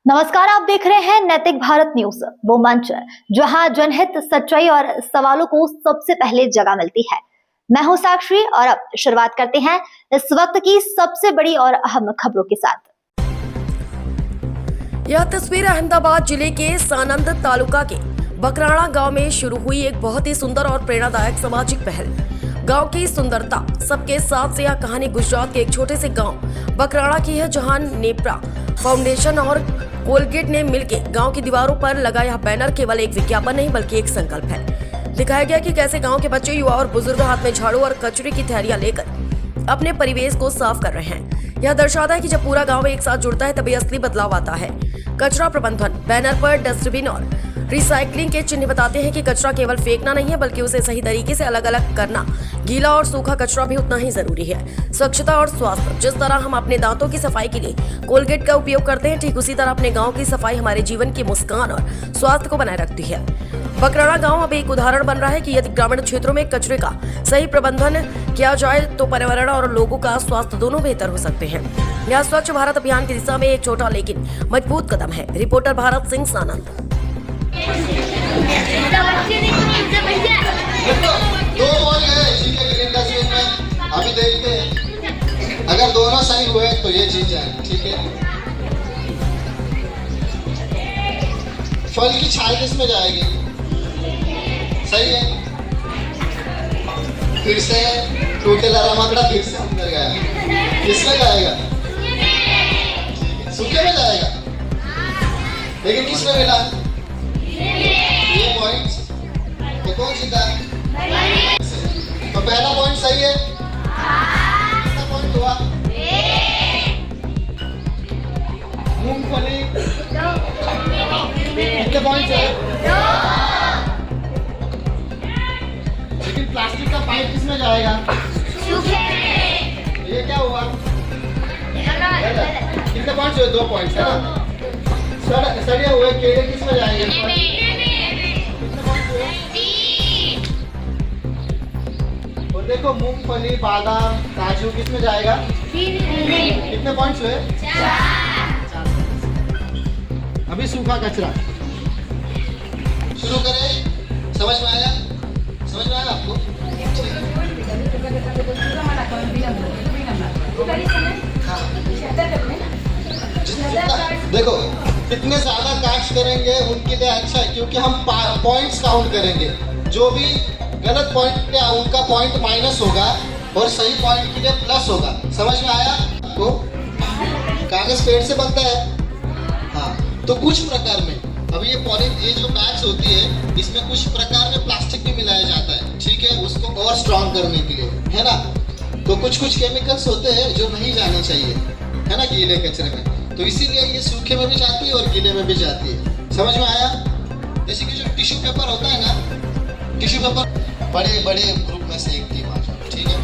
नमस्कार, आप देख रहे हैं नैतिक भारत न्यूज, वो मंच जहां जनहित, सच्चाई और सवालों को सबसे पहले जगह मिलती है। मैं हूं साक्षी और अब शुरुआत करते हैं इस वक्त की सबसे बड़ी और अहम खबरों के साथ। यह तस्वीर अहमदाबाद जिले के सानंद तालुका के बकराड़ा गांव में शुरू हुई एक बहुत ही सुंदर और प्रेरणादायक सामाजिक पहल। गांव की सुंदरता सबके साथ से यह कहानी गुजरात के एक छोटे से गांव बकराड़ा की है, जहां नेप्रा फाउंडेशन और कोलगेट ने मिलकर गांव की दीवारों पर लगा यह बैनर केवल एक विज्ञापन नहीं बल्कि एक संकल्प है। दिखाया गया कि कैसे गांव के बच्चे, युवा और बुजुर्ग हाथ में झाड़ू और कचरे की थैलियां लेकर अपने परिवेश को साफ कर रहे हैं। यह दर्शाता है कि जब पूरा गांव एक साथ जुड़ता है तभी असली बदलाव आता है। कचरा प्रबंधन बैनर पर डस्टबिन और रिसाइकलिंग के चिन्ह बताते हैं कि कचरा केवल फेंकना नहीं है बल्कि उसे सही तरीके से अलग अलग करना। गीला और सूखा कचरा भी उतना ही जरूरी है। स्वच्छता और स्वास्थ्य, जिस तरह हम अपने दांतों की सफाई के लिए कोलगेट का उपयोग करते हैं, ठीक उसी तरह अपने गांव की सफाई हमारे जीवन की मुस्कान और स्वास्थ्य को बनाए रखती है। बकराड़ा गांव अब एक उदाहरण बन रहा है कि यदि ग्रामीण क्षेत्रों में कचरे का सही प्रबंधन किया जाए तो पर्यावरण और लोगों का स्वास्थ्य दोनों बेहतर हो सकते हैं। यह स्वच्छ भारत अभियान की दिशा में एक छोटा लेकिन मजबूत कदम है। रिपोर्टर भारत सिंह, सानंद। दो बॉल है इसी के ग्रीन डस्टबिन में, अभी देखते हैं अगर दोनों सही हुए तो ये जीत जाए। ठीक है, फल की छाल किस में जाएगी? सही है, फिर से टूटे लारा मकड़ा फिर से अंदर गया, किसमें जाएगा? सूखे में जाएगा, लेकिन किसमें मिला? ये पॉइंट तो कौन जीता? तो पहला पॉइंट सही है, कितना पॉइंट हुआ? मूंगफली कितने पॉइंट है? लेकिन प्लास्टिक का पाइप किसमें जाएगा? ये क्या हुआ? कितने पॉइंट्स हुए? 2 पॉइंट्स है ना। सड़े हुए केले किसमें जाएंगे? और देखो मूंगफली, बादाम, काजू किसमें जाएगा? कितने पॉइंट्स हुए? 4। अभी सूखा कचरा शुरू करें। समझ में आया? समझ में आया आपको? देखो कितने ज्यादा कास्ट करेंगे उनके लिए अच्छा है, क्योंकि हम पॉइंट्स काउंट करेंगे। जो भी गलत पॉइंट पे उनका पॉइंट माइनस होगा और सही पॉइंट के लिए प्लस होगा। समझ में आया आपको? कागज पेड़ से बनता है, हाँ। तो कुछ प्रकार में अभी ये जो बैग्स होती है इसमें कुछ प्रकार में प्लास्टिक भी मिलाया जाता है, ठीक है, उसको और स्ट्रॉन्ग करने के लिए, है ना। तो कुछ केमिकल्स होते हैं जो नहीं जाने चाहिए, है ना, गीले कचरे में। तो इसीलिए ये सूखे में भी जाती है और गीले में भी जाती है। समझ में आया? जैसे कि जो टिश्यू पेपर होता है ना, टिश्यू पेपर बड़े बड़े ग्रुप में से एक टीम आ जाओ, ठीक है।